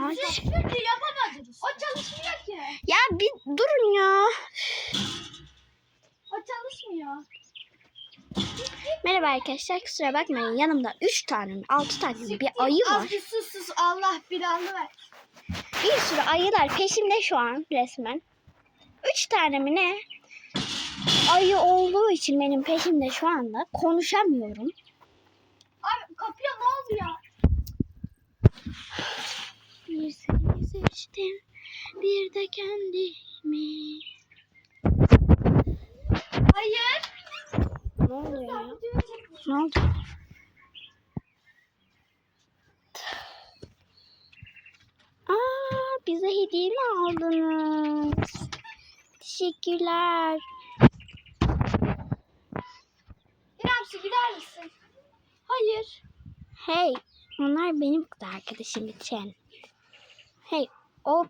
Aç. Yapamadınız. O çalışmıyor ki. Ya bir durun ya. O çalışmıyor. Merhaba arkadaşlar, kusura bakmayın, yanımda 3 tane mi 6 tane mi bir ayı var. Az bir sus Allah bilanı ver. Bir sürü ayılar peşimde şu an resmen. 3 tane mi ne? Ayı olduğu için benim peşimde şu anda konuşamıyorum. Abi kapıya ne oldu ya? Bir seni seçtim, bir de kendimi. Hayır. Ne oluyor ya? Ne oldu? Aa, bize hediye mi aldınız? Teşekkürler. İrem su gider misin? Hayır. Hey, onlar benim kız arkadaşım için. Hey, o